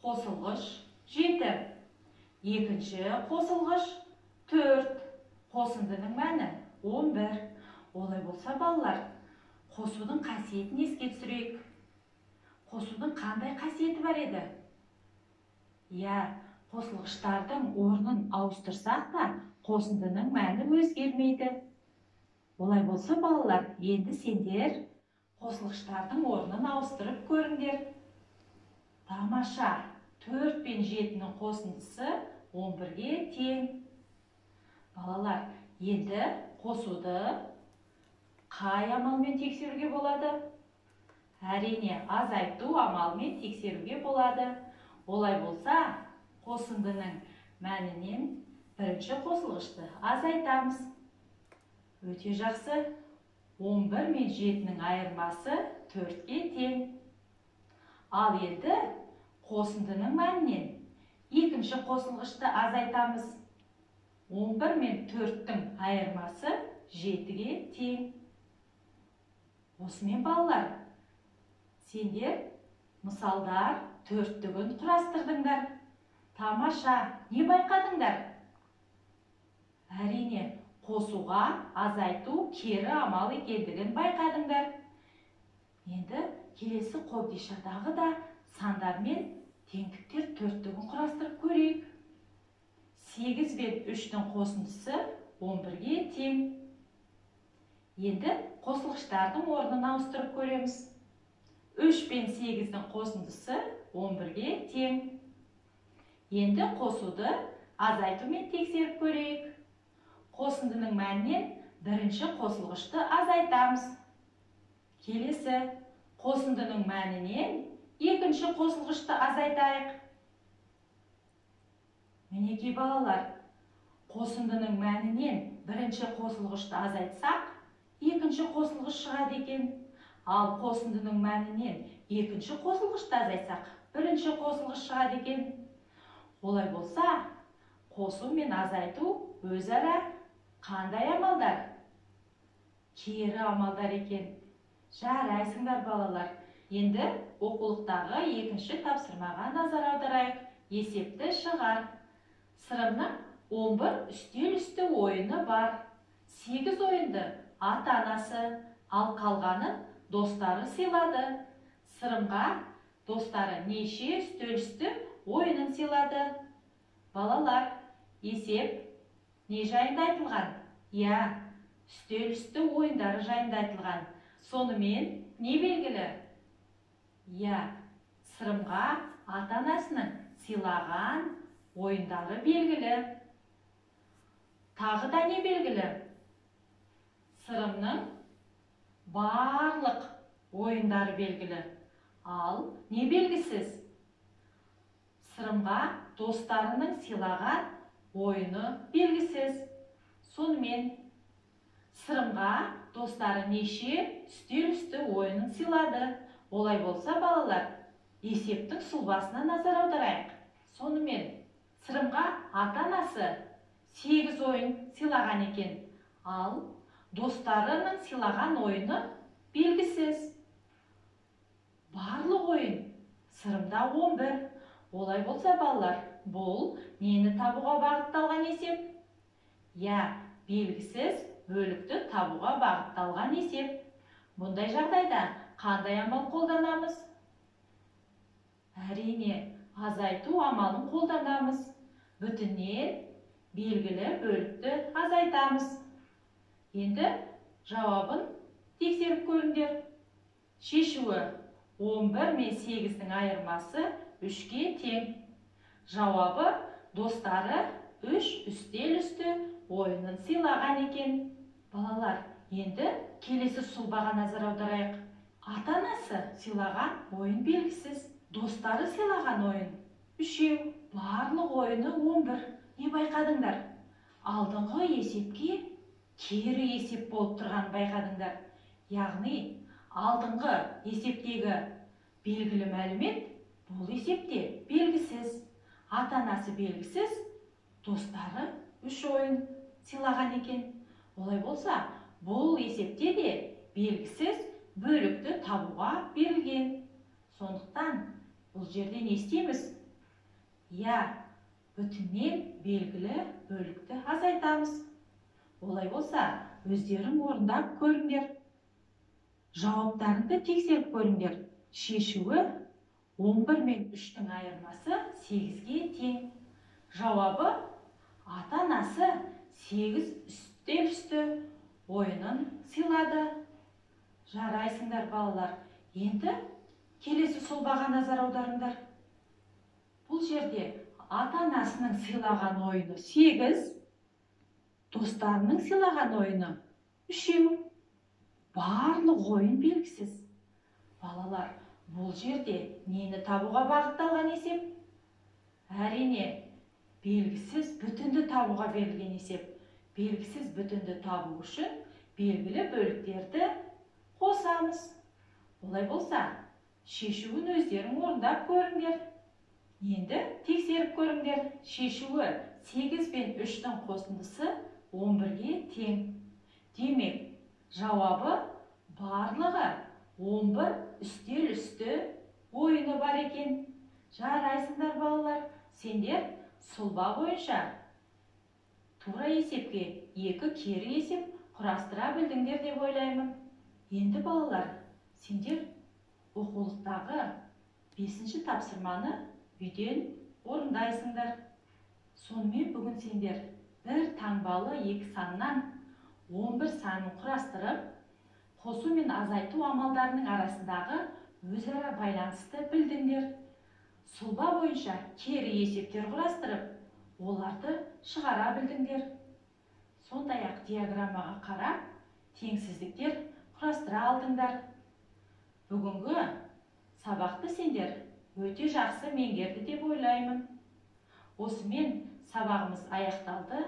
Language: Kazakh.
қосылғыш 7. Екінші қосылғыш 4. Қосындының мәні 11. Олай болса балалар, қосудың қасиетін еске түсірейік. Қосудың қандай қасиеті бар еді? Қосылғыштардың орнын ауыстырсақ та, қосындының мәні өзгермейді. Олай болса балалар, енді сендер қосылғыштардың орнын ауыстырып көріңдер. Тамаша, 4 пен 7-нің қосындысы 11-ге тең. Балалар, енді қосуды қай амалмен тексеруге болады? Әрине, азайту амалмен тексеруге болады. Олай болса, қосындының мәнінен бірінші қосылғышты азайтамыз. Өте жақсы. 11 мен 7-нің айырмасы 4-ге тең. Ал енді қосындының мәнінен екінші қосылғышты азайтамыз. 11 мен 4-тің айырмасы 7-ге тең. Осымен балалар, сендер мысалдар 4-тігін құрастырдыңдар. Тамаша, не байқадыңдар? Әрине, қосуға азайту кері амал екендігін байқадыңдар. Енді келесі қобдишадағы да сандар мен теңдіктер 4-тігін құрастырып көрейік. 8 бен 3-тің қосындысы 11-ге тең. Енді қосылғыштардың орнын ауыстырып көреміз. 3 пен 8-дің қосындысы 11-ге тең. Енді қосуды азайтумен тексеріп көрейік. Қосындының мәнінен бірінші қосылғышты азайтамыз. Келесі қосындының мәнінен екінші қосылғышты азайтайық. Мінекей балалар, қосындының мәнінен бірінші қосылғышты азайтсақ, екінші қосылғыш шығады екен. Ал қосындының мәнінен екінші қосылғышты азайтсақ, бірінші қосылғыш шығады екен. Олай болса, қосу мен азайту өзара қандай амалдар? Кері амалдар екен. Жарайсыңдар балалар. Енді оқулықтағы екінші тапсырмаға назар аударайық. Есепті шығар. Сырымның 11 үстел үсті ойыны бар. 8 ойынды ата-анасы, ал қалғанын достары сыйлады. Сырымға достары неше үстел үсті ойынын сыйлады? Балалар, есеп не жайында айтылған? Үстел үсті ойындары жайында айтылған. Сонымен не белгілі? Сырымға ата-анасының сыйлаған ойындары белгілі. Тағы да не белгілі? Сырымның барлық ойындары белгілі. Ал не белгісіз? Сырымға достарының сыйлаған ойыны белгісіз. Сонымен сырымға достары неше үстел үсті ойынын сыйлады? Олай болса балалар, есептің сұлбасына назар аударайық. Сонымен сырымға ата-анасы 8 ойын сыйлаған екен. Ал достарының сыйлаған ойыны белгісіз. Барлық ойын сырымда 11. Олай болса балалар, бұл нені табуға бағытталған есеп? Белгісіз бөлікті табуға бағытталған есеп. Бұндай жағдайда қандай амал қолданамыз? Әрине, азайту амалын қолданамыз. Бүтіннен белгілі бөлікті азайтамыз. Енді жауабын тексеріп көріңдер. Шешуі 11 мен 8-дің айырмасы 3-ге тең. Жауабы достары 3 үстел үсті ойынын сыйлаған екен. Балалар, енді келесі сұлбаға назар аударайық. Ата-анасы сыйлаған ойын белгісіз. Достары сыйлаған ойын 3. Барлық ойыны 11. Не байқадыңдар? Алдыңғы есепке кері есеп болып тұрған байқадыңдар. Яғни, алдыңғы есептегі белгілі мәлімет бұл есепте белгісіз. Ата-анасы белгісіз, достары 3 ойын сыйлаған екен. Олай болса, бұл есепте де белгісіз бөлікті табуға берілген. Сондықтан бұл жерде не істейміз? Иә, бүтіннен белгілі бөлікті азайтамыз. Олай болса, өздерің орындап көріңдер. Жауаптарыңды тексеріп көріңдер. Шешуі 11 мен 3-тің айырмасы 8-ге тең. Жауабы ата-анасы 8 үстел үсті ойынын сыйлады. Жарайсыңдар балалар. Енді келесі сұлбаға назар аударыңдар. Бұл жерде ата-анасының сыйлаған ойыны 8, достарының сыйлаған ойыны 3. Барлық ойын белгісіз. Балалар, бұл жерде нені табуға бағытталған есеп? Әрине, белгісіз бүтінді табуға берілген есеп. Белгісіз бүтінді табу үшін белгілі бөліктерді қосамыз. Олай болса, шешуін өздерің орындап көріңдер. Енді тексеріп көріңдер. Шешуі 8 пен 3-тің қосындысы 11-ге тең. Демек, жауабы барлығы 11 үстел үсті ойыны бар екен. Жарайсыңдар балалар. Сендер сұлба бойынша тура есепке 2 кері есеп құрастыра білдіңдер деп ойлаймын. Енді балалар, сендер оқулықтағы 5-ші тапсырманы үйден орындайсыңдар. Сонымен бүгін сендер бір таңбалы 2 саннан 11 санын құрастырып, қосу мен азайту амалдарының арасындағы өзара байланысты білдіңдер. Сұлба бойынша кері есептер құрастырып, оларды шығара білдіңдер. Сондай-ақ диаграммаға қарап, теңсіздіктер құрастыра алдыңдар. Бүгінгі сабақты сендер өте жақсы меңгерді деп ойлаймын. Осымен сабағымыз аяқталды.